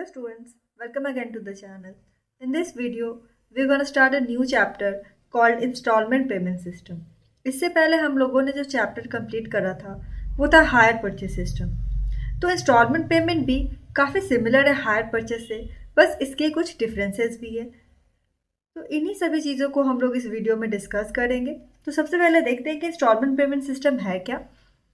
Hello students, welcome again to the channel. In this video, we're going to start a new chapter called Installment Payment System. इससे पहले हम लोगों ने जो chapter complete करा था वो था हायर परचेज सिस्टम। तो इंस्टॉलमेंट पेमेंट भी काफ़ी सिमिलर है हायर परचेज से, बस इसके कुछ डिफरेंसेस भी है। तो इन्हीं सभी चीज़ों को हम लोग इस वीडियो में डिस्कस करेंगे। तो सबसे पहले देखते हैं कि इंस्टॉलमेंट पेमेंट सिस्टम है क्या,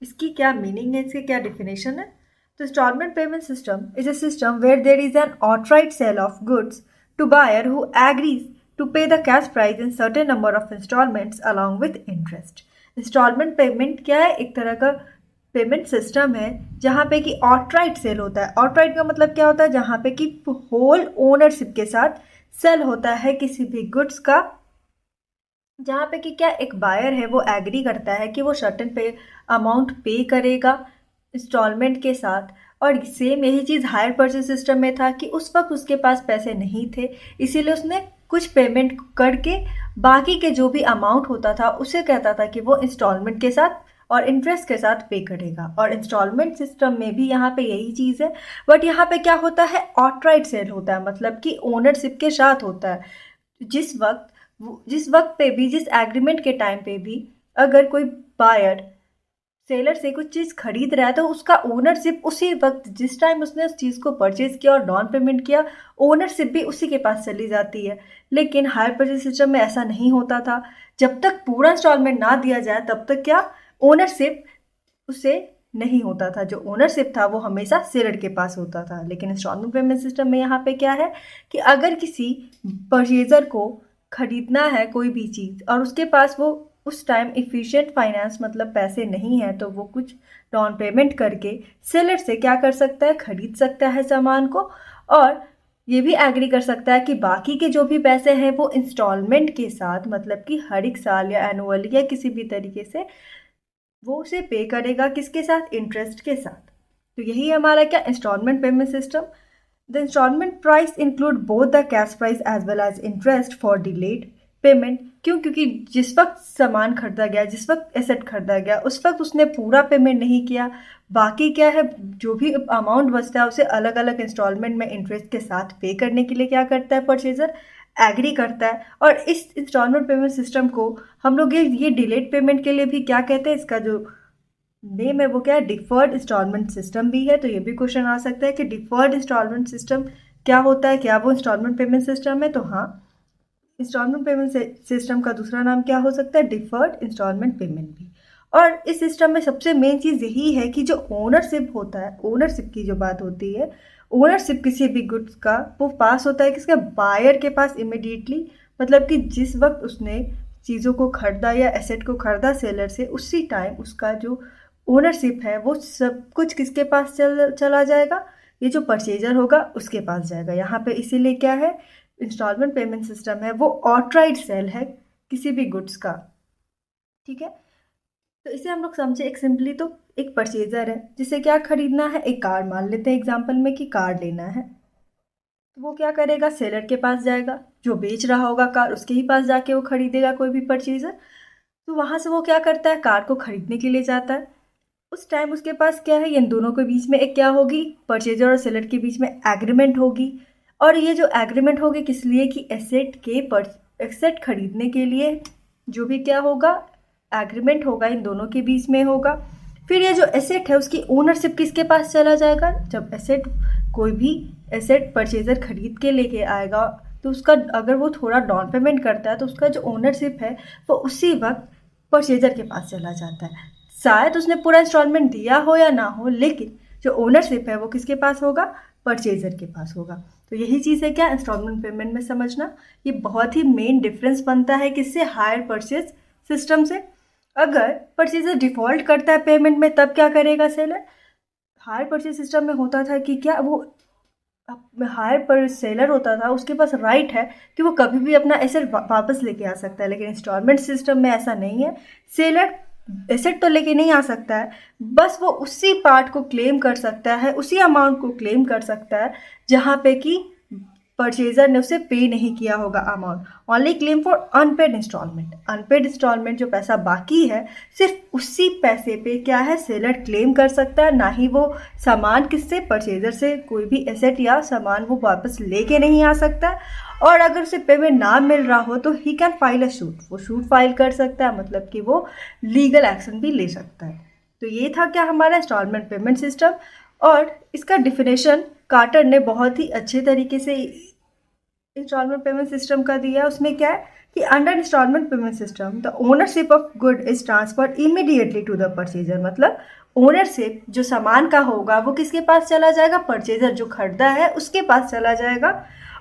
इसकी क्या मीनिंग है, इसकी क्या डिफिनेशन है। तो installment payment system is a system where there is an outright sale of goods to buyer who agrees to pay the cash price in certain number of installments along with interest. Installment payment क्या है? एक तरह का payment system है जहाँ पे कि outright cell होता है। outright का मतलब क्या होता है? जहाँ पे कि होल ओनरशिप के साथ सेल होता है किसी भी गुड्स का, जहाँ पे कि क्या एक बायर है वो एग्री करता है कि वो सर्टेन पे अमाउंट पे करेगा इंस्टॉलमेंट के साथ। और सेम यही चीज़ हायर परचेज सिस्टम में था कि उस वक्त उसके पास पैसे नहीं थे, इसीलिए उसने कुछ पेमेंट करके बाकी के जो भी अमाउंट होता था उसे कहता था कि वो इंस्टॉलमेंट के साथ और इंटरेस्ट के साथ पे करेगा। और इंस्टॉलमेंट सिस्टम में भी यहाँ पे यही चीज़ है, बट यहाँ पे क्या होता है, आउटराइट सेल होता है, मतलब कि ओनरशिप के साथ होता है। जिस वक्त पे भी, जिस एग्रीमेंट के टाइम पे भी अगर कोई बायर सेलर से कुछ चीज़ खरीद रहा है तो उसका ओनरशिप उसी वक्त, जिस टाइम उसने उस चीज़ को परचेज किया और डाउन पेमेंट किया, ओनरशिप भी उसी के पास चली जाती है। लेकिन हायर परचेज सिस्टम में ऐसा नहीं होता था। जब तक पूरा इंस्टॉलमेंट ना दिया जाए तब तक क्या ओनरशिप उसे नहीं होता था। जो ओनरशिप था वो हमेशा सेलर के पास होता था। लेकिन इंस्टॉलमेंट पेमेंट सिस्टम में यहाँ पे क्या है कि अगर किसी परचेजर को खरीदना है कोई भी चीज़ और उसके पास वो उस टाइम इफ़िशिएंट फाइनेंस मतलब पैसे नहीं है, तो वो कुछ डाउन पेमेंट करके सेलर से क्या कर सकता है, खरीद सकता है सामान को। और ये भी एग्री कर सकता है कि बाकी के जो भी पैसे हैं वो इंस्टॉलमेंट के साथ, मतलब कि हर एक साल या एनुअली या किसी भी तरीके से वो उसे पे करेगा, किसके साथ, इंटरेस्ट के साथ। तो यही हमारा क्या, instalment payment system. The instalment price include both the cash price as well as interest for delayed payment. क्यों? क्योंकि जिस वक्त सामान खरीदा गया, जिस वक्त एसेट खरीदा गया, उस वक्त उसने पूरा पेमेंट नहीं किया, बाकी क्या है जो भी अमाउंट बचता है उसे अलग अलग इंस्टॉलमेंट में इंटरेस्ट के साथ पे करने के लिए क्या करता है, परचेजर एग्री करता है। और इस इंस्टॉलमेंट पेमेंट सिस्टम को हम लोग ये डिलेड पेमेंट के लिए भी क्या कहते हैं, इसका जो नेम है वो क्या है, डिफर्ड इंस्टॉलमेंट सिस्टम भी है। तो ये भी क्वेश्चन आ सकता है कि डिफर्ड इंस्टॉलमेंट सिस्टम क्या होता है, क्या वो इंस्टॉलमेंट पेमेंट सिस्टम है। तो हाँ, इंस्टॉलमेंट पेमेंट सिस्टम का दूसरा नाम क्या हो सकता है, डिफर्ड इंस्टॉलमेंट पेमेंट भी। और इस सिस्टम में सबसे मेन चीज़ यही है कि जो ओनरशिप होता है, ओनरशिप की जो बात होती है, ओनरशिप किसी भी गुड्स का वो पास होता है किसके, बायर के पास इमिडिएटली। मतलब कि जिस वक्त उसने चीज़ों को खरीदा या एसेट को खरीदा सेलर से, उसी टाइम उसका जो ओनरशिप है वो सब कुछ किसके पास चला जाएगा, ये जो परचेजर होगा उसके पास जाएगा। यहाँ पे इसीलिए क्या है, इंस्टॉलमेंट पेमेंट सिस्टम है वो आउटराइट सेल है किसी भी गुड्स का। ठीक है, तो इसे हम लोग समझे एक सिंपली, तो एक परचेजर है जिसे क्या खरीदना है, एक कार, मान लेते हैं एग्जांपल में कि कार लेना है, तो वो क्या करेगा, सेलर के पास जाएगा, जो बेच रहा होगा कार उसके ही पास जाके वो खरीदेगा कोई भी परचेजर। तो वहाँ से वो क्या करता है, कार को खरीदने के लिए जाता है। उस टाइम उसके पास क्या है, इन दोनों के बीच में एक क्या होगी, परचेजर और सेलर के बीच में एग्रीमेंट होगी। और ये जो एग्रीमेंट होगी किस लिए, कि एसेट खरीदने के लिए जो भी क्या होगा, एग्रीमेंट होगा इन दोनों के बीच में होगा। फिर ये जो एसेट है उसकी ओनरशिप किसके पास चला जाएगा, जब एसेट कोई भी एसेट परचेजर खरीद के लेके आएगा तो उसका अगर वो थोड़ा डाउन पेमेंट करता है तो उसका जो ओनरशिप है वो उसी वक्त परचेजर के पास चला जाता है। शायद उसने पूरा इंस्टॉलमेंट दिया हो या ना हो, लेकिन जो ओनरशिप है वो किसके पास होगा, परचेजर के पास होगा। तो यही चीज़ है क्या, इंस्टॉलमेंट पेमेंट में समझना। ये बहुत ही मेन डिफरेंस बनता है किससे, हायर परचेज सिस्टम से। अगर परचेजर डिफॉल्ट करता है पेमेंट में तब क्या करेगा सेलर, हायर परचेज सिस्टम में होता था कि क्या वो हायर पर सेलर होता था, उसके पास राइट है कि वो कभी भी अपना एसेट वापस लेके आ सकता है। लेकिन इंस्टॉलमेंट सिस्टम में ऐसा नहीं है, सेलर एसेट तो लेके नहीं आ सकता है, बस वो उसी पार्ट को क्लेम कर सकता है, उसी अमाउंट को क्लेम कर सकता है जहाँ पे कि परचेजर ने उसे पे नहीं किया होगा amount. Only claim for unpaid instalment, unpaid instalment जो पैसा बाकी है सिर्फ उसी पैसे पे क्या है सेलर क्लेम कर सकता है, ना ही वो सामान किससे, परचेजर से कोई भी एसेट या सामान वो वापस लेके नहीं आ सकता। और अगर उसे पेमेंट ना मिल रहा हो तो he can file a suit, वो सूट फाइल कर सकता है, मतलब कि वो लीगल एक्शन भी ले सकता है। तो ये था क्या हमारा इंस्टॉलमेंट पेमेंट सिस्टम, और इसका डिफिनेशन कार्टर ने बहुत ही अच्छे तरीके से इंस्टॉलमेंट पेमेंट सिस्टम का दिया। उसमें क्या है कि under instalment payment system the ownership of good is transferred immediately to the purchaser, मतलब ओनरशिप जो सामान का होगा वो किसके पास चला जाएगा, परचेजर जो खरीदा है उसके पास चला जाएगा।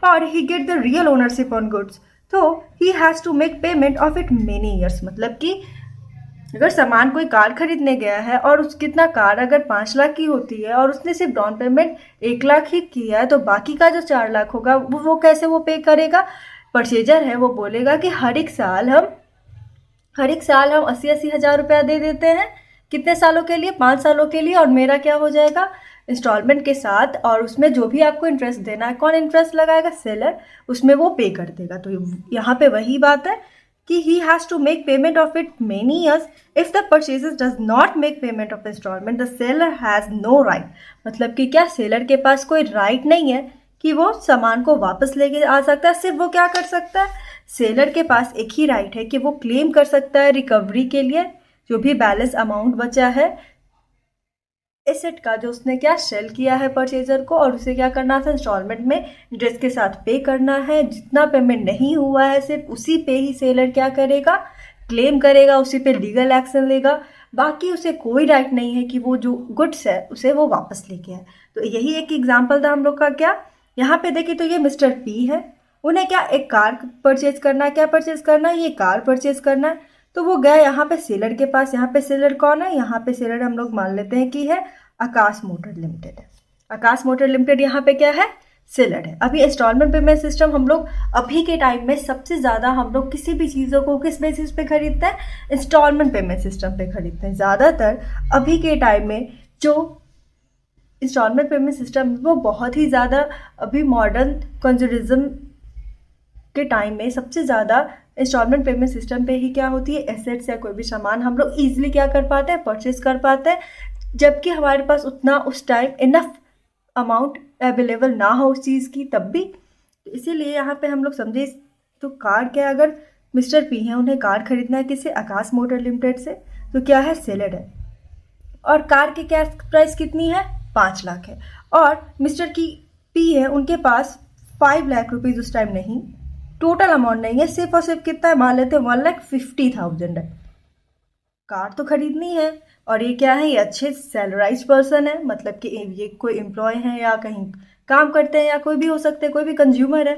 और he get the real ownership on goods, तो he has to make payment of it many years, मतलब कि अगर सामान कोई कार खरीदने गया है और उस कितना कार अगर 5 लाख की होती है और उसने सिर्फ डाउन पेमेंट 1 लाख ही किया है, तो बाकी का जो 4 लाख होगा वो कैसे वो पे करेगा। परचेजर है वो बोलेगा कि हर एक साल हम 80-80 हज़ार रुपया दे देते हैं, कितने सालों के लिए, 5 सालों के लिए, और मेरा क्या हो जाएगा इंस्टॉलमेंट के साथ, और उसमें जो भी आपको इंटरेस्ट देना है, कौन इंटरेस्ट लगाएगा, सेलर, उसमें वो पे कर देगा। तो यहाँ पे वही बात है कि he has to make payment of it many years. If the purchaser does not make payment of installment, the seller has no right. मतलब कि क्या सेलर के पास कोई राइट नहीं है कि वो सामान को वापस लेके आ सकता है। सिर्फ वो क्या कर सकता है, सेलर के पास एक ही राइट है कि वो क्लेम कर सकता है रिकवरी के लिए जो भी बैलेंस अमाउंट बचा है एसेट का, जो उसने क्या सेल किया है परचेजर को, और उसे क्या करना था इंस्टॉलमेंट में इंटरेस्ट के साथ पे करना है। जितना पेमेंट नहीं हुआ है सिर्फ उसी पे ही सेलर क्या करेगा, क्लेम करेगा, उसी पे लीगल एक्शन लेगा। बाकी उसे कोई राइट नहीं है कि वो जो गुड्स है उसे वो वापस लेके आए। तो यही एक एग्जाम्पल था हम लोग का। क्या यहाँ पे देखिए तो ये मिस्टर पी है, उन्हें क्या एक कार परचेज करना है, क्या परचेज करना है, ये कार परचेज करना है। तो वो गया यहाँ पे सेलर के पास। यहाँ पे सेलर कौन है, यहाँ पे सेलर हम लोग मान लेते हैं कि है आकाश मोटर लिमिटेड है। आकाश मोटर लिमिटेड यहाँ पे क्या है, सेलर है। अभी इंस्टॉलमेंट पेमेंट सिस्टम हम लोग अभी के टाइम में सबसे ज़्यादा हम लोग किसी भी चीज़ों को किस बेसिस पे खरीदते हैं, इंस्टॉलमेंट पेमेंट सिस्टम पे खरीदते हैं। ज़्यादातर अभी के टाइम में जो इंस्टॉलमेंट पेमेंट सिस्टम वो बहुत ही ज़्यादा अभी मॉडर्न कंज्यूमरिज्म के टाइम में सबसे ज़्यादा इंस्टॉलमेंट पेमेंट सिस्टम पे ही क्या होती है, एसेट्स या कोई भी सामान हम लोग ईजिली क्या कर पाते हैं, परचेज कर पाते हैं, जबकि हमारे पास उतना उस टाइम इनफ अमाउंट अवेलेबल ना हो उस चीज़ की तब भी। इसीलिए यहाँ पे हम लोग समझे तो कार क्या, अगर मिस्टर पी है उन्हें कार खरीदना है किससे, आकाश मोटर लिमिटेड से, तो क्या है सेलर है। और कार की कैश प्राइस कितनी है, 5 लाख है। और मिस्टर की पी है उनके पास 5 लाख रुपीज़ उस टाइम नहीं, टोटल अमाउंट नहीं है, सिर्फ और सिर्फ कितना है, मान लेते हैं 1,50,000 है। कार तो खरीदनी है, और ये क्या है, ये अच्छे सैलराइज पर्सन है, मतलब कि ये कोई एम्प्लॉय है या कहीं काम करते हैं या कोई भी हो सकते हैं, कोई भी कंज्यूमर है।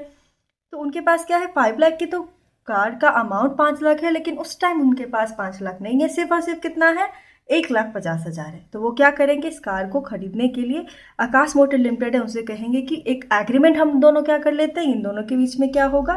तो उनके पास क्या है 5 लाख की, तो कार का अमाउंट 5 लाख है, लेकिन उस टाइम उनके पास 5 लाख नहीं है, सिर्फ और सिर्फ कितना है, 1,50,000 है। तो वो क्या करेंगे, इस कार को खरीदने के लिए आकाश मोटर लिमिटेड है उनसे कहेंगे कि एक एग्रीमेंट हम दोनों क्या कर लेते हैं, इन दोनों के बीच में क्या होगा,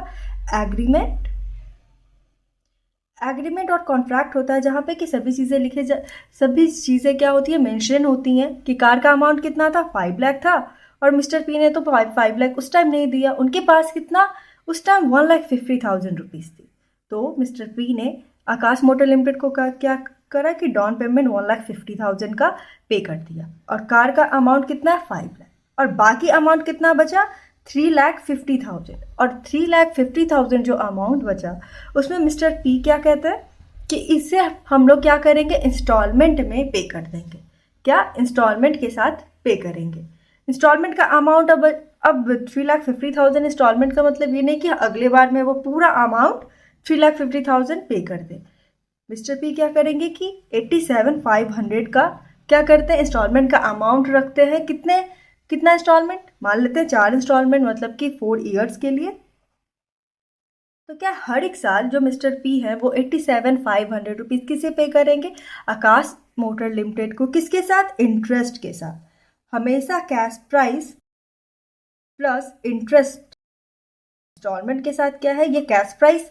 एग्रीमेंट और कॉन्ट्रैक्ट होता है, जहाँ पे कि सभी चीज़ें क्या होती है, मेंशन होती हैं कि कार का अमाउंट कितना था, 5 लाख था, और मिस्टर पी ने तो 5 लाख उस टाइम नहीं दिया, उनके पास कितना उस टाइम 1,50,000 रुपीज़ थी। तो मिस्टर पी ने आकाश मोटर लिमिटेड को क्या करा कि डाउन पेमेंट 1,50,000 का पे कर दिया, और कार का अमाउंट कितना है, 5 लाख, और बाकी अमाउंट कितना बचा, 3,50,000। और 3,50,000 जो अमाउंट बचा उसमें मिस्टर पी क्या कहते हैं कि इसे हम लोग क्या करेंगे, इंस्टॉलमेंट में पे कर देंगे। क्या इंस्टॉलमेंट के साथ पे करेंगे। इंस्टॉलमेंट का अमाउंट अब 3,50,000 इंस्टॉलमेंट का मतलब ये नहीं कि अगले बार में वो पूरा अमाउंट 3,50,000 पे कर दे। मिस्टर पी क्या करेंगे कि 87,500 का क्या करते हैं, इंस्टॉलमेंट का अमाउंट रखते हैं। कितना इंस्टॉलमेंट, मान लेते हैं 4 इंस्टॉलमेंट, मतलब कि 4 ईयर्स के लिए। तो क्या हर एक साल जो मिस्टर पी है वो 87,500 रुपीज़ किसे पे करेंगे, आकाश मोटर लिमिटेड को। किसके साथ, इंटरेस्ट के साथ। हमेशा cash price plus interest instalment के साथ क्या है, ये कैश प्राइस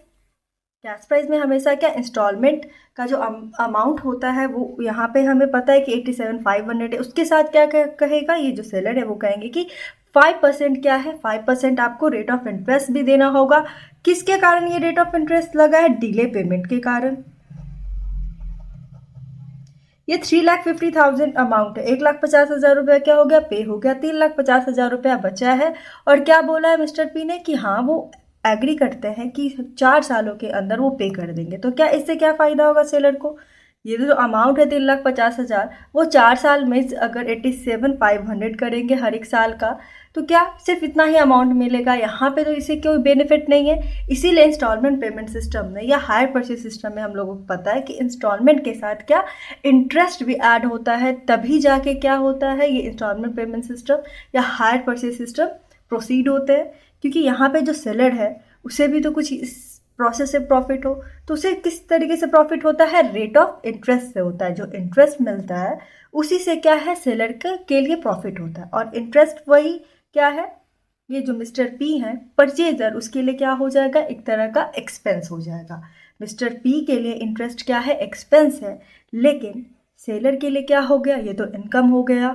में हमेशा क्या, इंस्टॉलमेंट का जो अमाउंट होता है वो यहाँ पे हमें पता है कि 87,500 है, उसके साथ क्या कहेगा, ये जो सेलर है वो कहेंगे कि 5% क्या है, 5% आपको रेट ऑफ इंटरेस्ट भी देना होगा। किसके कारण ये रेट ऑफ इंटरेस्ट लगा है? डिले पेमेंट के कारण। ये 3,50,000 अमाउंट है, 1,50,000 रुपया क्या हो गया? पे हो गया। 3,50,000 रुपया बचा है और क्या बोला है मिस्टर पी ने कि हाँ वो एग्री करते हैं कि 4 सालों के अंदर वो पे कर देंगे। तो क्या इससे क्या फ़ायदा होगा सेलर को? ये जो अमाउंट है 3,50,000 वो 4 साल में अगर 87,500 करेंगे हर एक साल का, तो क्या सिर्फ इतना ही अमाउंट मिलेगा? यहाँ पे तो इसे कोई बेनिफिट नहीं है। इसीलिए इंस्टॉलमेंट पेमेंट सिस्टम में या हायर परचेज सिस्टम में हम लोगों को पता है कि इंस्टॉलमेंट के साथ क्या इंटरेस्ट भी ऐड होता है, तभी जाके क्या होता है ये इंस्टॉलमेंट पेमेंट सिस्टम या हायर परचेज सिस्टम प्रोसीड होते हैं। क्योंकि यहाँ पे जो सेलर है उसे भी तो कुछ इस प्रोसेस से प्रॉफिट हो, तो उसे किस तरीके से प्रॉफिट होता है? रेट ऑफ इंटरेस्ट से होता है। जो इंटरेस्ट मिलता है उसी से क्या है सेलर के लिए प्रॉफिट होता है। और इंटरेस्ट वही क्या है, ये जो मिस्टर पी है परचेजर, उसके लिए क्या हो जाएगा? एक तरह का एक्सपेंस हो जाएगा। मिस्टर पी के लिए इंटरेस्ट क्या है? एक्सपेंस है। लेकिन सेलर के लिए क्या हो गया? ये तो इनकम हो गया।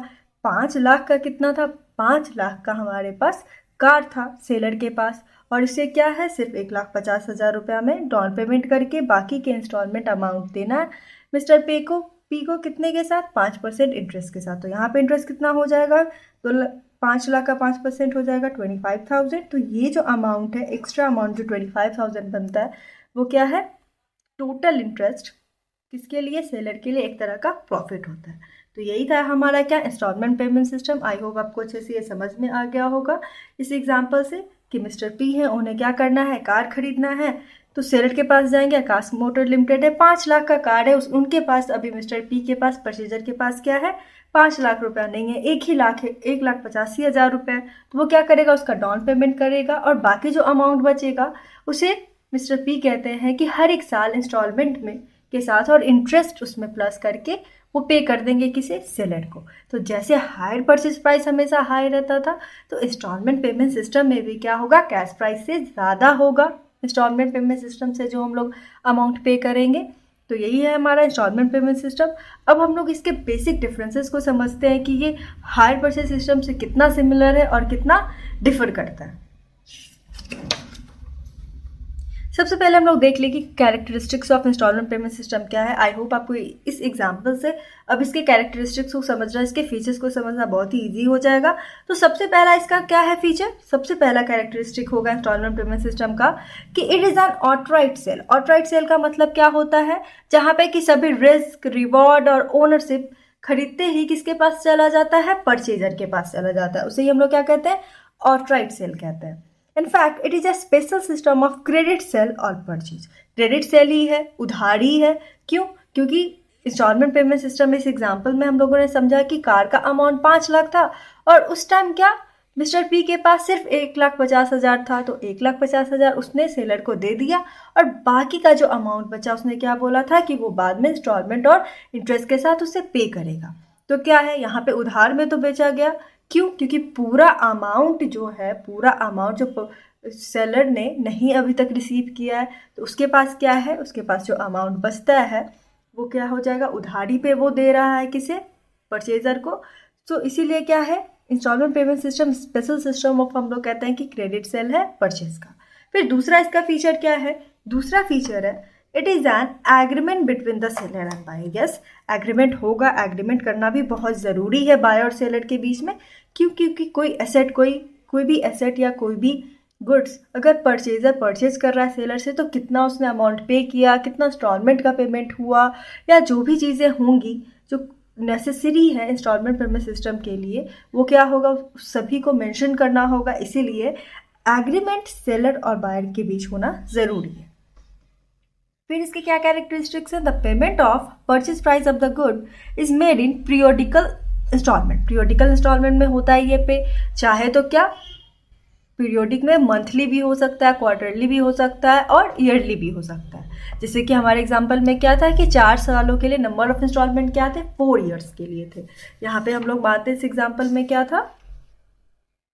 5 लाख का कितना था? 5 लाख का हमारे पास कार था सेलर के पास, और इसे क्या है सिर्फ 1,50,000 रुपया में डाउन पेमेंट करके बाकी के इंस्टॉलमेंट अमाउंट देना है मिस्टर पी को कितने के साथ? 5% इंटरेस्ट के साथ। तो यहाँ पे इंटरेस्ट कितना हो जाएगा? तो 5 लाख का 5% हो जाएगा 25,000। तो ये जो अमाउंट है, एक्स्ट्रा अमाउंट जो 25,000 बनता है, वो क्या है? टोटल इंटरेस्ट किसके लिए? सेलर के लिए एक तरह का प्रॉफिट होता है। तो यही था हमारा क्या instalment payment system. I hope आपको अच्छे से ये समझ में आ गया होगा इस एग्जांपल से कि मिस्टर पी है, उन्हें क्या करना है? कार खरीदना है। तो सेलर के पास जाएंगे, आकाश मोटर लिमिटेड है, 5 लाख का कार है उनके पास। अभी मिस्टर पी के पास, परचेजर के पास क्या है? 5 लाख रुपया नहीं है, 1 ही लाख है, 1,85,000 रुपये। तो वो क्या करेगा? उसका डाउन पेमेंट करेगा और बाकी जो अमाउंट बचेगा उसे मिस्टर पी कहते हैं कि हर एक साल इंस्टॉलमेंट में के साथ और इंटरेस्ट उसमें प्लस करके वो पे कर देंगे किसे? सेलर को। तो जैसे हायर परचेज प्राइस हमेशा हाई रहता था, तो इंस्टॉलमेंट पेमेंट सिस्टम में भी क्या होगा? कैश प्राइस से ज़्यादा होगा इंस्टॉलमेंट पेमेंट सिस्टम से जो हम लोग अमाउंट पे करेंगे। तो यही है हमारा इंस्टॉलमेंट पेमेंट सिस्टम। अब हम लोग इसके बेसिक डिफरेंसेस को समझते हैं कि ये हायर परचेज सिस्टम से कितना सिमिलर है और कितना डिफर करता है। सबसे पहले हम लोग देख लें कि characteristics of instalment payment system क्या है। आई होप आपको इस एग्जांपल से अब इसके कैरेक्टरिस्टिक्स को समझना, इसके फीचर्स को समझना बहुत ही इजी हो जाएगा। तो सबसे पहला इसका क्या है फीचर? सबसे पहला कैरेक्टरिस्टिक होगा इंस्टॉलमेंट पेमेंट सिस्टम का कि it is an outright sale. Outright sale का मतलब क्या होता है? जहाँ पे कि सभी रिस्क, रिवॉर्ड और ओनरशिप खरीदते ही किसके पास चला जाता है? परचेजर के पास चला जाता है। उसे ही हम लोग क्या कहते हैं? ऑटराइट सेल कहते हैं। In fact, it is a special system of credit sale or purchase. Credit sale ही है, उधारी है। क्यों? क्योंकि इंस्टॉलमेंट पेमेंट सिस्टम इस एग्जांपल में हम लोगों ने समझा कि कार का अमाउंट 5 लाख था और उस टाइम क्या मिस्टर पी के पास सिर्फ 1,50,000 था। तो 1,50,000 उसने सेलर को दे दिया और बाकी का जो अमाउंट बचा उसने क्या बोला था कि वो बाद में इंस्टॉलमेंट और इंटरेस्ट के साथ उसे पे करेगा। तो क्या है यहाँ पे उधार में तो बेचा गया। क्यों? क्योंकि पूरा अमाउंट जो है, पूरा अमाउंट जो सेलर ने नहीं अभी तक रिसीव किया है, तो उसके पास क्या है? उसके पास जो अमाउंट बचता है वो क्या हो जाएगा? उधारी पे वो दे रहा है किसे? परचेजर को। तो इसीलिए क्या है instalment payment system special system of हम लोग कहते हैं कि क्रेडिट सेल है परचेज का। फिर दूसरा इसका फीचर क्या है? दूसरा फीचर है it is an agreement between the seller and buyer. Yes, agreement होगा, एग्रीमेंट करना भी बहुत ज़रूरी है बायर और सेलर के बीच में। क्यों? क्योंकि कोई एसेट, कोई भी एसेट या कोई भी गुड्स अगर परचेजर परचेज कर रहा है सेलर से, तो कितना उसने अमाउंट पे किया, कितना इंस्टॉलमेंट का पेमेंट हुआ, या जो भी चीज़ें होंगी जो नेसेसरी है इंस्टॉलमेंट पेमेंट सिस्टम के लिए, वो क्या होगा? सभी को मेंशन करना होगा। इसीलिए एग्रीमेंट सेलर और बायर के बीच होना ज़रूरी है। फिर इसके क्या कैरेक्टरिस्टिक्स है? The payment of purchase price of the good is made in periodical instalment. Periodical instalment में होता है ये पे, चाहे तो क्या पीरियोडिक में मंथली भी हो सकता है, क्वार्टरली भी हो सकता है और ईयरली भी हो सकता है। जैसे कि हमारे एग्जांपल में क्या था कि 4 सालों के लिए नंबर ऑफ इंस्टॉलमेंट क्या थे? 4 ईयर्स के लिए थे। यहाँ पे हम लोग मानते इस एग्जांपल में क्या था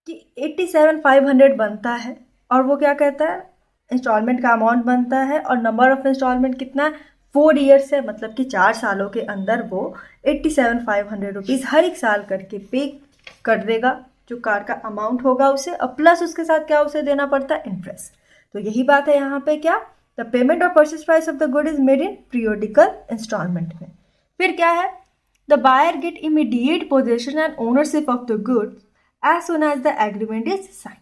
कि 87,500 बनता है और वो क्या कहता है? इंस्टॉलमेंट का अमाउंट बनता है और नंबर ऑफ इंस्टॉलमेंट कितना है? 4 ईयर्स है, मतलब कि 4 सालों के अंदर वो 87,500 रुपीज़ हर एक साल करके पे कर देगा जो कार का अमाउंट होगा उसे, और प्लस उसके साथ क्या उसे देना पड़ता है, इंटरेस्ट। तो यही बात है यहाँ पे, क्या the payment of purchase price of the good is made in periodical instalment में। फिर क्या है, the buyer get immediate possession and ownership of the goods as soon as the agreement is signed.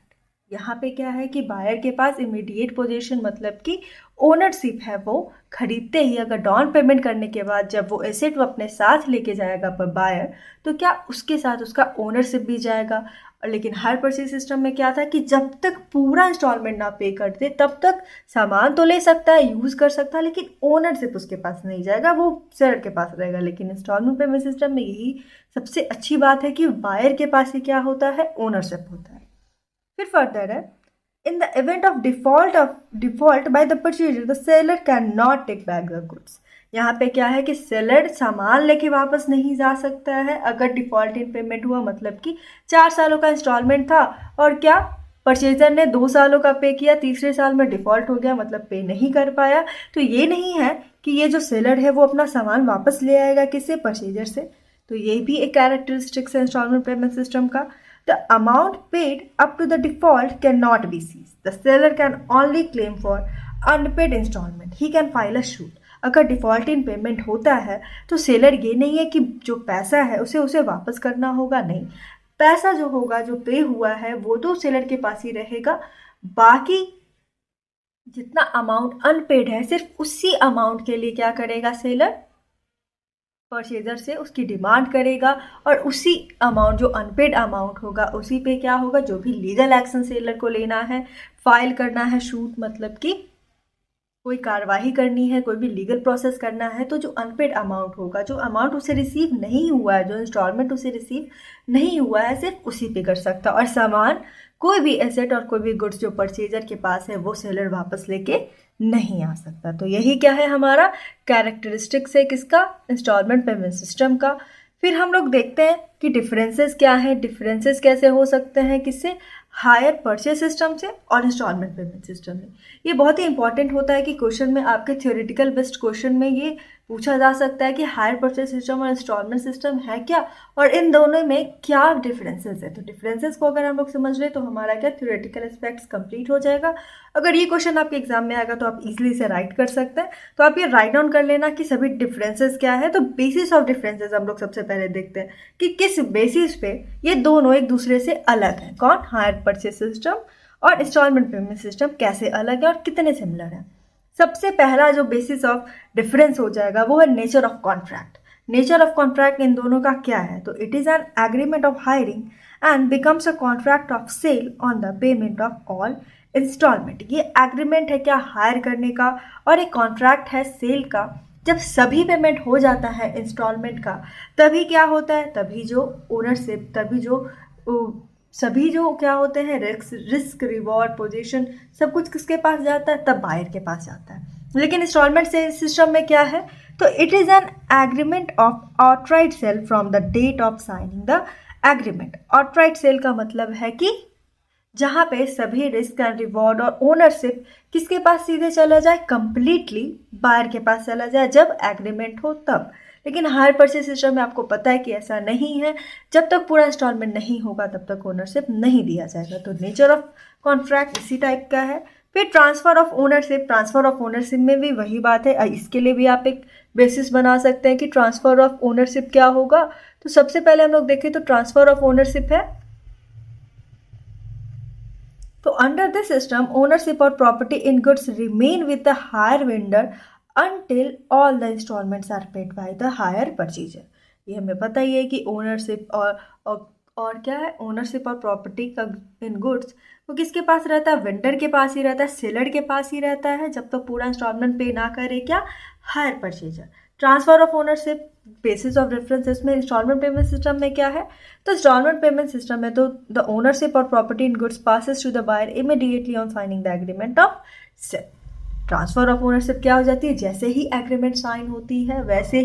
यहाँ पे क्या है कि बायर के पास इमीडिएट पोजीशन मतलब कि ओनरशिप है, वो खरीदते ही अगर डाउन पेमेंट करने के बाद जब वो एसेट वो अपने साथ लेके जाएगा पर बायर, तो क्या उसके साथ उसका ओनरशिप भी जाएगा। और लेकिन हर परचेज सिस्टम में क्या था कि जब तक पूरा इंस्टॉलमेंट ना पे करते तब तक सामान तो ले सकता है, यूज़ कर सकता है, लेकिन ओनरशिप उसके पास नहीं जाएगा, वो सेलर के पास रहेगा। लेकिन इंस्टॉलमेंट पेमेंट सिस्टम में यही सबसे अच्छी बात है कि बायर के पास ही क्या होता है, ओनरशिप होता है। फिर फर्दर है, in the event of default by the purchaser the seller can not take back the goods. यहाँ पे क्या है कि सेलर सामान लेके वापस नहीं जा सकता है अगर डिफॉल्ट इन पेमेंट हुआ, मतलब कि 4 सालों का इंस्टॉलमेंट था और क्या परचेजर ने 2 सालों का पे किया, तीसरे साल में डिफॉल्ट हो गया, मतलब पे नहीं कर पाया, तो ये नहीं है कि ये जो सेलर है वो अपना सामान वापस ले आएगा किससे, परचेजर से। तो ये भी एक कैरेक्टरिस्टिक्स है इंस्टॉलमेंट पेमेंट सिस्टम का। The amount paid up to the default cannot be seized. The seller can only claim for unpaid installment. He can file a suit. अगर डिफ़ॉल्ट इन पेमेंट होता है तो सेलर ये नहीं है कि जो पैसा है उसे वापस करना होगा, नहीं, पैसा जो होगा जो पे हुआ है वो तो सेलर के पास ही रहेगा। बाकी जितना अमाउंट अनपेड है सिर्फ उसी अमाउंट के लिए क्या करेगा सेलर, परचेजर से उसकी डिमांड करेगा, और उसी अमाउंट जो अनपेड अमाउंट होगा उसी पे क्या होगा, जो भी लीगल एक्शन सेलर को लेना है, फाइल करना है शूट, मतलब कि कोई कार्रवाई करनी है, कोई भी लीगल प्रोसेस करना है, तो जो अनपेड अमाउंट होगा, जो अमाउंट उसे रिसीव नहीं हुआ है, जो इंस्टॉलमेंट उसे रिसीव नहीं हुआ है, सिर्फ उसी पे कर सकता। और सामान, कोई भी एसेट और कोई भी गुड्स जो परचेजर के पास है वो सेलर वापस लेके नहीं आ सकता। तो यही क्या है हमारा कैरेक्टरिस्टिक्स है किसका, इंस्टॉलमेंट पेमेंट सिस्टम का। फिर हम लोग देखते हैं कि डिफरेंसेस क्या है, डिफरेंसेस कैसे हो सकते हैं किससे, हायर परचेज सिस्टम से और इंस्टॉलमेंट पेमेंट सिस्टम में। ये बहुत ही इंपॉर्टेंट होता है कि क्वेश्चन में आपके थ्योरेटिकल बेस्ड क्वेश्चन में ये पूछा जा सकता है कि हायर परचेज सिस्टम और इंस्टॉलमेंट सिस्टम है क्या, और इन दोनों में क्या डिफरेंसेस है। तो डिफरेंसेस को अगर हम लोग समझ लें तो हमारा क्या थ्योरेटिकल एस्पेक्ट्स कंप्लीट हो जाएगा। अगर ये क्वेश्चन आपके एग्जाम में आएगा तो आप इजीली से राइट कर सकते हैं। तो आप ये राइट डाउन कर लेना कि सभी डिफरेंसेस क्या है। तो बेसिस ऑफ डिफरेंसेस हम लोग सबसे पहले देखते हैं कि किस बेसिस पे ये दोनों एक दूसरे से अलग हैं। कौन, हायर परचेज सिस्टम और इंस्टॉलमेंट पेमेंट सिस्टम कैसे अलग है और कितने सिमिलर है। सबसे पहला जो बेसिस ऑफ डिफरेंस हो जाएगा वो है nature of contract. Nature of contract इन दोनों का क्या है, तो it is an agreement of hiring and becomes a contract of sale on the payment of all installment. ये एग्रीमेंट है क्या, हायर करने का, और एक कॉन्ट्रैक्ट है सेल का। जब सभी पेमेंट हो जाता है इंस्टॉलमेंट का तभी क्या होता है, तभी जो ओनरशिप, तभी जो सभी जो क्या होते हैं रिस्क रिवॉर्ड पोजीशन सब कुछ किसके पास जाता है, तब बायर के पास जाता है। लेकिन इंस्टॉलमेंट सिस्टम में क्या है, तो it is an agreement of outright sale from the date of signing the agreement. Outright sale का मतलब है कि जहाँ पे सभी रिस्क एंड रिवॉर्ड और ओनरशिप किसके पास सीधे चला जाए, कंप्लीटली बायर के पास चला जाए जब एग्रीमेंट हो तब। लेकिन हायर परचेज सिस्टम में आपको पता है कि ऐसा नहीं है, जब तक पूरा इंस्टॉलमेंट नहीं होगा तब तक ओनरशिप नहीं दिया जाएगा। तो नेचर ऑफ कॉन्ट्रैक्ट इसी टाइप का है। फिर transfer of ownership, transfer of ownership में भी वही बात है। इसके लिए भी आप एक बेसिस बना सकते हैं कि ट्रांसफ़र ऑफ ओनरशिप क्या होगा। तो सबसे पहले हम लोग देखें तो ट्रांसफ़र ऑफ ओनरशिप है, तो अंडर दिस सिस्टम ओनरशिप और property in goods remain with the hire vendor until all the installments are paid by the higher purchaser। ये हमें पता ही है कि ओनरशिप और क्या है, ओनरशिप और प्रॉपर्टी का इन गुड्स वो किसके पास रहता है, वेंडर के पास ही रहता है, सेलर के पास ही रहता है जब तक तो पूरा इंस्टॉलमेंट पे ना करे क्या, hire purchaser. Transfer of ownership basis of references में इंस्टॉलमेंट पेमेंट सिस्टम में क्या है, तो इंस्टॉलमेंट पेमेंट सिस्टम में तो द ओनरशिप और property in goods passes to the buyer immediately on signing the agreement of sale. Transfer of ownership क्या हो जाती है, जैसे ही एग्रीमेंट साइन होती है वैसे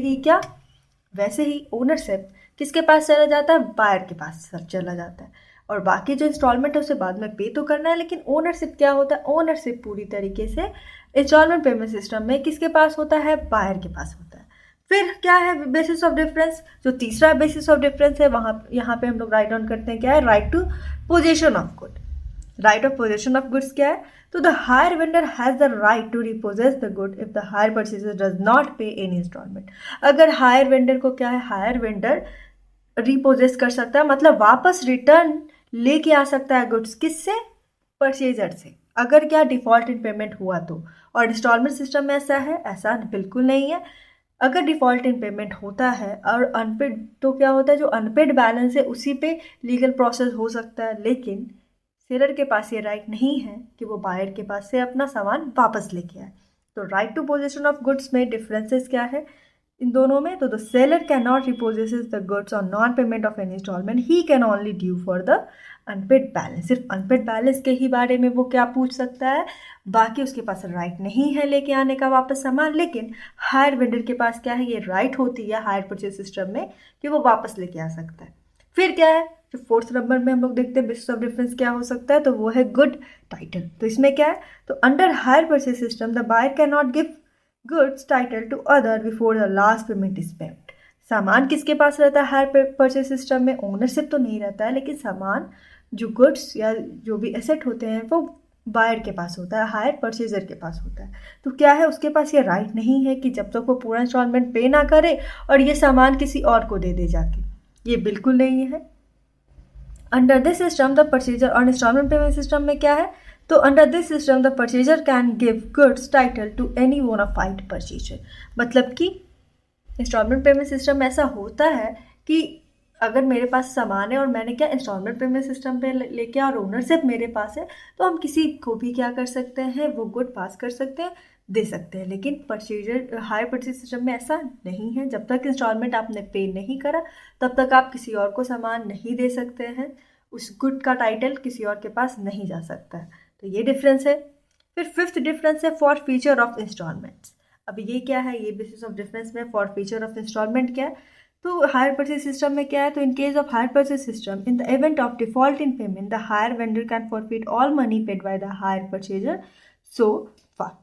ही ओनरशिप किसके पास चला जाता है, बायर के पास चला जाता है। और बाकी जो इंस्टॉलमेंट है उसे बाद में पे तो करना है, लेकिन ओनरशिप क्या होता है, ओनरशिप पूरी तरीके से इंस्टॉलमेंट पेमेंट सिस्टम में किसके पास होता है, बायर के पास होता है। फिर क्या है बेसिस ऑफ डिफरेंस, जो तीसरा बेसिस ऑफ डिफरेंस है वहाँ यहाँ पे हम लोग राइट डाउन करते हैं क्या है, right to possession of good. Right of possession of goods क्या है, तो the hire vendor has the right to repossess the good if the hire purchaser does not pay any installment. अगर hire vendor को क्या है, higher vendor repossess कर सकता है, मतलब वापस रिटर्न लेके आ सकता है गुड्स, किससे, परचेजर से, अगर क्या डिफॉल्ट इन पेमेंट हुआ तो। और इंस्टॉलमेंट सिस्टम में ऐसा है, ऐसा बिल्कुल नहीं है। अगर डिफ़ॉल्ट इन पेमेंट होता है और अनपेड, तो क्या होता है, जो अनपेड बैलेंस है उसी पे लीगल प्रोसेस हो सकता है, लेकिन सेलर के पास ये राइट नहीं है कि वो बायर के पास से अपना सामान वापस लेके आए। तो right to possession of goods में डिफरेंसेस क्या है इन दोनों में, तो the seller can not repossesses the goods on non payment of any instalment, he can only due for the unpaid balance. सिर्फ अनपेड बैलेंस के ही बारे में वो क्या पूछ सकता है, बाकी उसके पास राइट नहीं है लेके आने का वापस सामान। लेकिन हायर वेंडर के पास क्या है, ये राइट होती है हायर परचेज सिस्टम में कि वो वापस लेके आ सकता है। फिर क्या है, जो फोर्थ नंबर में हम लोग देखते हैं बेसिस ऑफ डिफरेंस क्या हो सकता है, तो वो है गुड टाइटल। तो इसमें क्या है, तो under hire purchase system the buyer can not give goods title to other before the last payment is paid. सामान किसके पास रहता है हायर परचेज सिस्टम में, ओनरशिप तो नहीं रहता है, लेकिन सामान जो गुड्स या जो भी एसेट होते हैं वो बायर के पास होता है, हायर परचेजर के पास होता है। तो क्या है, उसके पास ये राइट नहीं है कि जब तक वो पूरा इंस्टॉलमेंट पे ना करे और ये सामान किसी और को दे दे जाके, ये बिल्कुल नहीं है। Under this system the purchaser, और इंस्टॉलमेंट पेमेंट सिस्टम में क्या है, तो under this system the purchaser can give goods title to any bona fide purchaser. मतलब कि इंस्टॉलमेंट पेमेंट सिस्टम ऐसा होता है कि अगर मेरे पास सामान है और मैंने क्या इंस्टॉलमेंट पेमेंट सिस्टम पे लेके और ओनरशिप मेरे पास है, तो हम किसी को भी क्या कर सकते हैं, वो गुड पास कर सकते हैं, दे सकते हैं। लेकिन परचेजर हायर परचेज सिस्टम में ऐसा नहीं है, जब तक इंस्टॉलमेंट आपने पे नहीं करा तब तक आप किसी और को सामान नहीं दे सकते हैं, उस गुड का टाइटल किसी और के पास नहीं जा सकता है। तो ये डिफरेंस है। फिर फिफ्थ डिफरेंस है फॉर फीचर ऑफ इंस्टॉलमेंट्स। अब ये क्या है, ये बेसिस ऑफ डिफरेंस में फॉर फीचर ऑफ इंस्टॉलमेंट क्या है, तो हायर परचेज सिस्टम में क्या है, तो in case of hire purchase system in the event of default in payment the hire vendor can forfeit all money paid by the hire purchaser so far.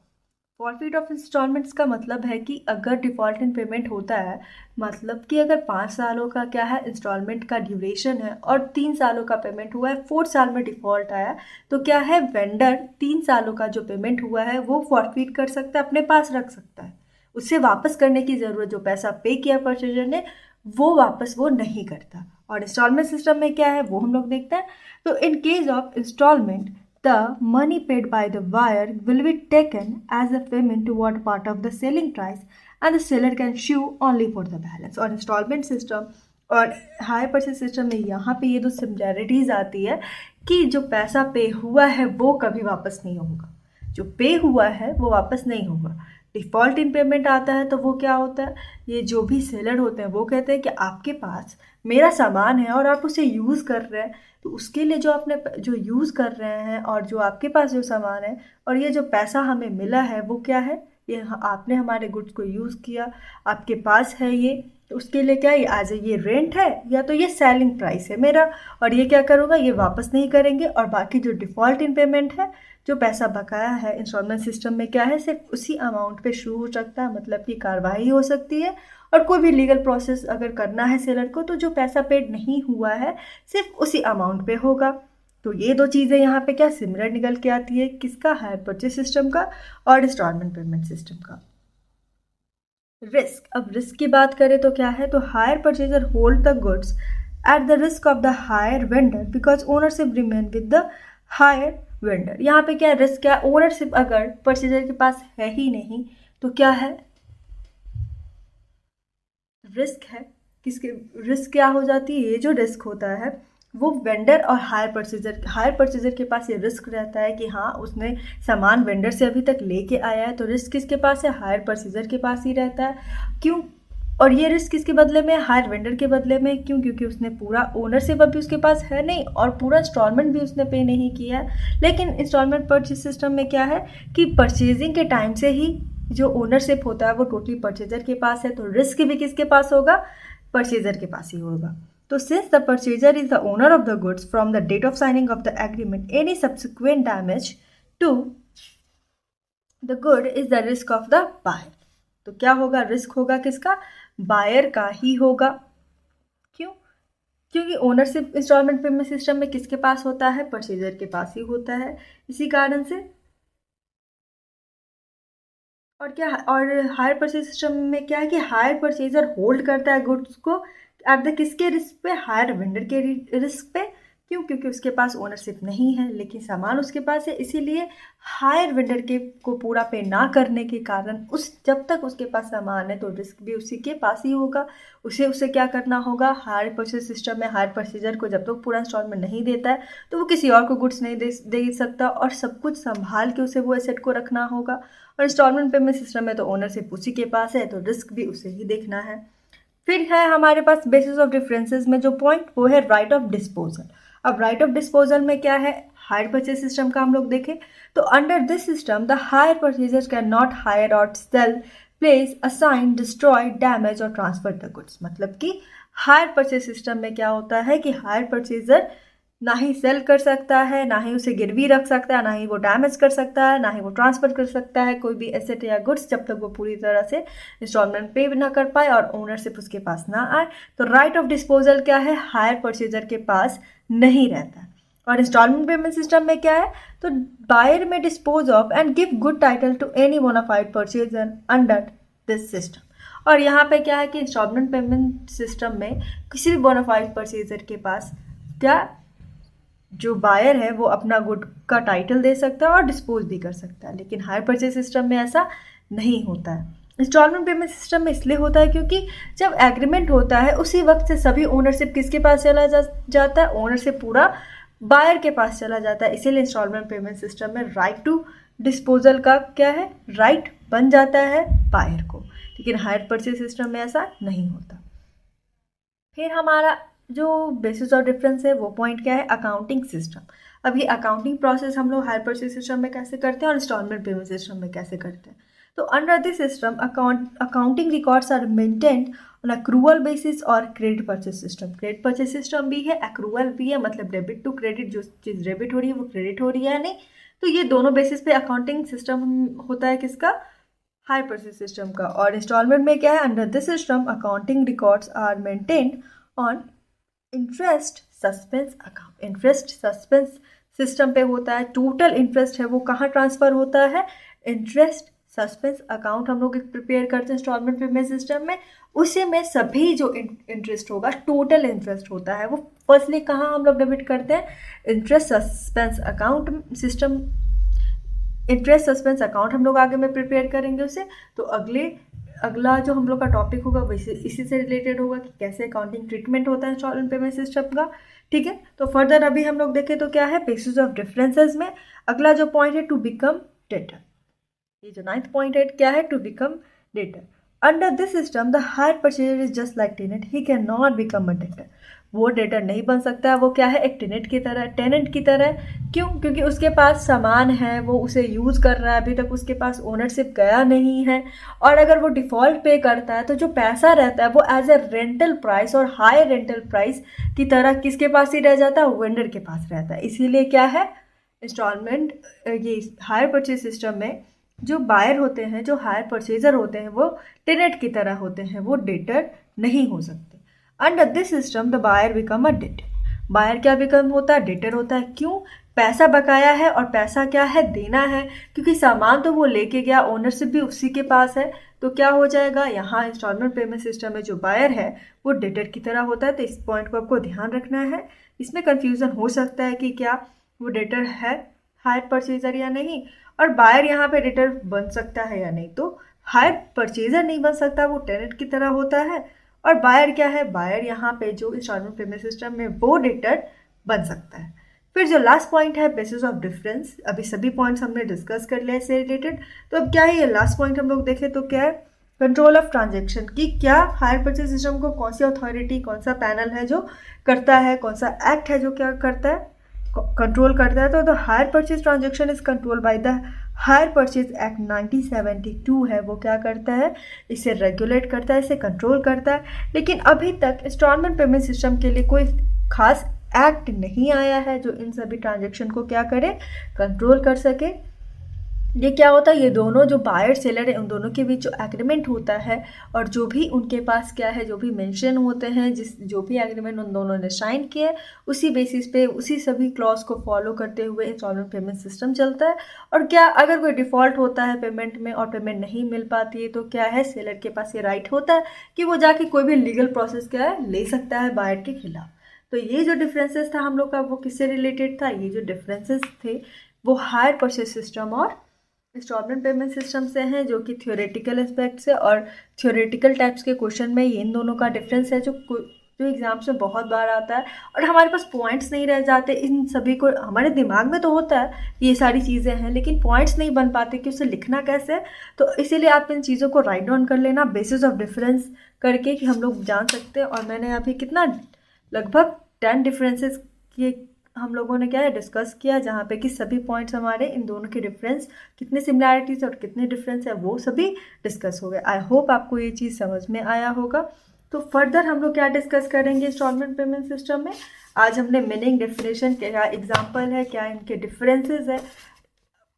Forfeit of installments का मतलब है कि अगर default in payment होता है, मतलब कि अगर 5 सालों का क्या है इंस्टॉलमेंट का ड्यूरेशन है और 3 सालों का पेमेंट हुआ है, 4th साल में डिफ़ॉल्ट आया, तो क्या है वेंडर 3 सालों का जो पेमेंट हुआ है वो फॉरफीट कर सकता है, अपने पास रख सकता है, उससे वापस करने की ज़रूरत, जो पैसा पे किया परचेजर ने वो वापस वो नहीं करता। और इंस्टॉलमेंट सिस्टम में क्या है वो हम लोग देखते हैं। तो in case of installment the money paid by the buyer will be taken as a payment toward part of the selling price and the seller can sue only for the balance। और instalment system और higher purchase system में यहाँ पे ये दो similarities आती है कि जो पैसा पे हुआ है वो कभी वापस नहीं होगा, जो पे हुआ है वो वापस नहीं होगा। डिफ़ॉल्ट इन पेमेंट आता है तो वो क्या होता है, ये जो भी सेलर होते हैं वो कहते हैं कि आपके पास मेरा सामान है और आप उसे यूज़ कर रहे हैं, तो उसके लिए जो आपने जो यूज़ कर रहे हैं और जो आपके पास जो सामान है और ये जो पैसा हमें मिला है वो क्या है, ये आपने हमारे गुड्स को यूज़ किया, आपके पास है ये, तो उसके लिए क्या है, आज ये रेंट है या तो ये सेलिंग प्राइस है मेरा, और ये क्या करूँगा, ये वापस नहीं करेंगे। और बाकी जो डिफ़ॉल्ट इन पेमेंट है, जो पैसा बकाया है इंस्टॉलमेंट सिस्टम में क्या है, सिर्फ उसी अमाउंट पे शुरू हो सकता है, मतलब कि कार्रवाई हो सकती है। और कोई भी लीगल प्रोसेस अगर करना है सेलर को, तो जो पैसा पेड नहीं हुआ है सिर्फ उसी अमाउंट पे होगा। तो ये दो चीज़ें यहाँ पे क्या सिमिलर निकल के आती है, किसका, हायर परचेज सिस्टम का और इंस्टॉलमेंट पेमेंट सिस्टम का। रिस्क, अब रिस्क की बात करें तो क्या है, तो hire purchaser hold the goods at the risk of the hire vendor because ownership remain with the hire vendor. यहाँ पे क्या रिस्क, क्या ओनरशिप अगर परचेजर के पास है ही नहीं तो क्या है, रिस्क है। किसके रिस्क क्या हो जाती है, ये जो रिस्क होता है वो वेंडर और हायर परचेजर के पास ये रिस्क रहता है कि हाँ उसने सामान वेंडर से अभी तक लेके आया है, तो रिस्क किसके पास है, हायर परचेजर के पास ही रहता है। क्यों, और ये रिस्क किसके बदले में, हायर वेंडर के बदले में। क्यों, क्योंकि उसने पूरा ओनरशिप अभी उसके पास है नहीं और पूरा इंस्टॉलमेंट भी उसने पे नहीं किया है। लेकिन इंस्टॉलमेंट परचेज सिस्टम में क्या है कि परचेजिंग के टाइम से ही जो ओनरशिप होता है वो टोटली परचेजर के पास है, तो रिस्क भी किसके पास होगा, परचेजर के पास ही होगा। तो since the purchaser is the owner of the goods from the date of signing of the agreement, any subsequent damage to the good is the risk of the buyer। तो क्या होगा, risk होगा किसका, buyer का ही होगा। क्यों, क्योंकि ownership instalment payment system में किसके पास होता है, परचेजर के पास ही होता है। इसी कारण से और क्या, और हायर परचेज सिस्टम में क्या है कि हायर परचेजर होल्ड करता है गुड्स को एट द किसके रिस्क पे, हायर वेंडर के रिस्क पे। क्यों, क्योंकि उसके पास ओनरशिप नहीं है लेकिन सामान उसके पास है, इसीलिए हायर वेंडर के को पूरा पे ना करने के कारण उस जब तक उसके पास सामान है तो रिस्क भी उसी के पास ही होगा। उसे क्या करना होगा, हायर परचेज सिस्टम में हायर परचेजर को जब तक पूरा इंस्टॉलमेंट नहीं देता है तो वो किसी और को गुड्स नहीं दे सकता, और सब कुछ संभाल के उसे वो एसेट को रखना होगा। और इंस्टॉलमेंट पेमेंट सिस्टम में तो ओनरशिप उसी के पास है तो रिस्क भी उसे ही देखना है। फिर है हमारे पास बेसिस ऑफ डिफरेंसेस में जो पॉइंट, वो है राइट ऑफ डिस्पोजल। अब राइट ऑफ डिस्पोजल में क्या है, हायर परचेज सिस्टम का हम लोग देखें तो under this system the hire purchasers can not hire और sell, place, assign, destroy, damage और ट्रांसफर द गुड्स। मतलब कि हायर परचेज सिस्टम में क्या होता है कि हायर परचेजर ना ही सेल कर सकता है, ना ही उसे गिरवी रख सकता है, ना ही वो डैमेज कर सकता है, ना ही वो ट्रांसफर कर सकता है कोई भी एसेट या गुड्स जब तक वो पूरी तरह से इंस्टॉलमेंट पे ना कर पाए और ओनरशिप उसके पास ना आए। तो राइट ऑफ डिस्पोजल क्या है, हायर परचेजर के पास नहीं रहता है। और इंस्टॉलमेंट पेमेंट सिस्टम में क्या है, तो buyer may dispose of and give good title to any bona fide purchaser under this system. और यहाँ पे क्या है कि इंस्टॉलमेंट पेमेंट सिस्टम में किसी भी बोनाफाइड परचेजर के पास क्या, जो बायर है वो अपना गुड का टाइटल दे सकता है और डिस्पोज भी कर सकता है, लेकिन हायर परचेज सिस्टम में ऐसा नहीं होता है। इंस्टॉलमेंट पेमेंट सिस्टम में इसलिए होता है क्योंकि जब एग्रीमेंट होता है उसी वक्त से सभी ओनरशिप किसके पास चला जाता है, ओनरशिप पूरा बायर के पास चला जाता है। इसीलिए इंस्टॉलमेंट पेमेंट सिस्टम में राइट टू डिस्पोजल का क्या है, राइट बन जाता है बायर को, लेकिन हायर परचेज सिस्टम में ऐसा नहीं होता। फिर हमारा जो बेसिस ऑफ डिफरेंस है वो पॉइंट क्या है, अकाउंटिंग सिस्टम। अब ये अकाउंटिंग प्रोसेस हम लोग हायर परचेज सिस्टम में कैसे करते हैं और इंस्टॉलमेंट पेमेंट सिस्टम में कैसे करते हैं। तो under this system accounting records are maintained on accrual basis और credit purchase system. Credit purchase system भी है, अक्रूवल भी है, मतलब डेबिट टू क्रेडिट, जो चीज़ डेबिट हो रही है वो क्रेडिट हो रही है या नहीं। तो ये दोनों बेसिस पे अकाउंटिंग सिस्टम होता है किसका, हायर परचेज सिस्टम का। और इंस्टॉलमेंट में क्या है, under this system accounting records are maintained on interest suspense account. Interest suspense system पे होता है, टोटल इंटरेस्ट है वो कहाँ ट्रांसफ़र होता है, इंटरेस्ट सस्पेंस अकाउंट हम लोग प्रिपेयर करते हैं इंस्टॉलमेंट पेमेंट सिस्टम में। उसी में सभी जो इंटरेस्ट होगा, टोटल इंटरेस्ट होता है, वो फर्स्टली कहाँ हम लोग डेबिट करते हैं, interest suspense account system. Interest suspense account हम लोग आगे में प्रिपेयर करेंगे उसे। तो अगला जो हम लोग का टॉपिक होगा वैसे इसी से रिलेटेड होगा कि कैसे अकाउंटिंग ट्रीटमेंट होता है इंस्टॉलमेंट पेमेंट सिस्टम का। ठीक है, तो फर्दर अभी हम लोग देखें तो क्या है, बेसिस ऑफ डिफरेंसेस में अगला जो पॉइंट है, टू बिकम डेटर। ये जो 9th पॉइंट है क्या है, to become debtor. Under this system the hire purchaser is just like tenant, he can not become a debtor. वो डेटर नहीं बन सकता है, वो क्या है, एक टेनेंट की तरह, टेनेंट की तरह। क्यों, क्योंकि उसके पास सामान है, वो उसे यूज़ कर रहा है, अभी तक उसके पास ओनरशिप गया नहीं है। और अगर वो डिफ़ॉल्ट पे करता है तो जो पैसा रहता है वो एज ए रेंटल प्राइस और हायर रेंटल प्राइस की तरह किसके पास ही रह जाता है, वेंडर के पास रहता है। इसीलिए क्या है, इंस्टॉलमेंट ये हायर परचेज सिस्टम में जो बायर होते हैं, जो हायर परचेजर होते हैं, वो टेनेंट की तरह होते हैं, वो डेटर नहीं हो सकते। Under this system the buyer become a debtor. Buyer क्या बिकम होता है, डेटर होता है। क्यों, पैसा बकाया है और पैसा क्या है, देना है, क्योंकि सामान तो वो लेके गया, ओनरशिप भी उसी के पास है। तो क्या हो जाएगा, यहाँ इंस्टॉलमेंट पेमेंट सिस्टम में जो बायर है वो डेटर की तरह होता है। तो इस पॉइंट को आपको ध्यान रखना है। इसमें कन्फ्यूज़न हो सकता है कि क्या वो डेटर है हायर परचेजर या नहीं, और बायर यहाँ पे डेटर बन सकता है या नहीं। तो हायर परचेजर नहीं बन सकता, वो टेनेंट की तरह होता है। और बायर क्या है, बायर यहाँ पे जो इंस्टॉलमेंट पेमेंट सिस्टम में वो डेटर बन सकता है। फिर जो लास्ट पॉइंट है, बेसिस ऑफ डिफरेंस। अभी सभी पॉइंट्स हमने डिस्कस कर लिया इससे रिलेटेड। तो अब क्या है, ये लास्ट पॉइंट हम लोग देखें तो क्या है, कंट्रोल ऑफ ट्रांजेक्शन की। क्या हायर परचेज सिस्टम को कौन सी अथॉरिटी, कौन सा पैनल है जो करता है, कौन सा एक्ट है जो क्या करता है, कंट्रोल करता है। तो the hire purchase transaction is control by the hire purchase act 1972 है, वो क्या करता है, इसे रेगुलेट करता है, इसे कंट्रोल करता है। लेकिन अभी तक इंस्टॉलमेंट पेमेंट सिस्टम के लिए कोई खास एक्ट नहीं आया है जो इन सभी ट्रांजेक्शन को क्या करे, कंट्रोल कर सके। ये क्या होता है, ये दोनों जो बायर सेलर है उन दोनों के बीच जो एग्रीमेंट होता है और जो भी उनके पास क्या है, जो भी मेंशन होते हैं, जो भी एग्रीमेंट उन दोनों ने साइन किया है, उसी बेसिस पे उसी सभी क्लॉज को फॉलो करते हुए इंस्टॉलमेंट पेमेंट सिस्टम चलता है। और क्या अगर कोई डिफ़ॉल्ट होता है पेमेंट में और पेमेंट नहीं मिल पाती है, तो क्या है, सेलर के पास ये राइट होता है कि वो जाके कोई भी लीगल प्रोसेस क्या है ले सकता है बायर के खिलाफ। तो ये जो डिफरेंसेस था हम लोग का, वो किससे रिलेटेड था, ये जो डिफरेंसेस थे वो हायर परचेस सिस्टम और इंस्टॉलमेंट पेमेंट सिस्टम से हैं, जो कि थ्योरेटिकल एस्पेक्ट से और थ्योरेटिकल टाइप्स के क्वेश्चन में इन दोनों का डिफरेंस है, जो एग्जाम्स में बहुत बार आता है और हमारे पास पॉइंट्स नहीं रह जाते इन सभी को। हमारे दिमाग में तो होता है ये सारी चीज़ें हैं, लेकिन पॉइंट्स नहीं बन पाते कि उसे लिखना कैसे है। तो इसीलिए आप इन चीज़ों को राइट डाउन कर लेना बेसिस ऑफ डिफरेंस करके, कि हम लोग जान सकते हैं। और मैंने अभी कितना लगभग 10 डिफरेंसेस किए हम लोगों ने क्या है डिस्कस किया, जहाँ पे कि सभी पॉइंट्स हमारे इन दोनों के डिफरेंस, कितने सिमिलैरिटीज और कितने डिफरेंस है वो सभी डिस्कस हो गए। आई होप आपको ये चीज़ समझ में आया होगा। तो फर्दर हम लोग क्या डिस्कस करेंगे इंस्टॉलमेंट पेमेंट सिस्टम में। आज हमने मीनिंग, डेफिनेशन, क्या एग्जाम्पल है, क्या इनके डिफरेंसेस है।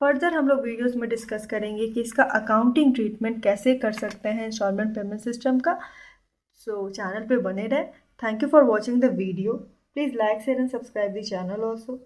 फर्दर हम लोग वीडियोस में डिस्कस करेंगे कि इसका अकाउंटिंग ट्रीटमेंट कैसे कर सकते हैं इंस्टॉलमेंट पेमेंट सिस्टम का। सो चैनल पे बने रहे। Thank you for watching the video. Please like, share and subscribe the channel also.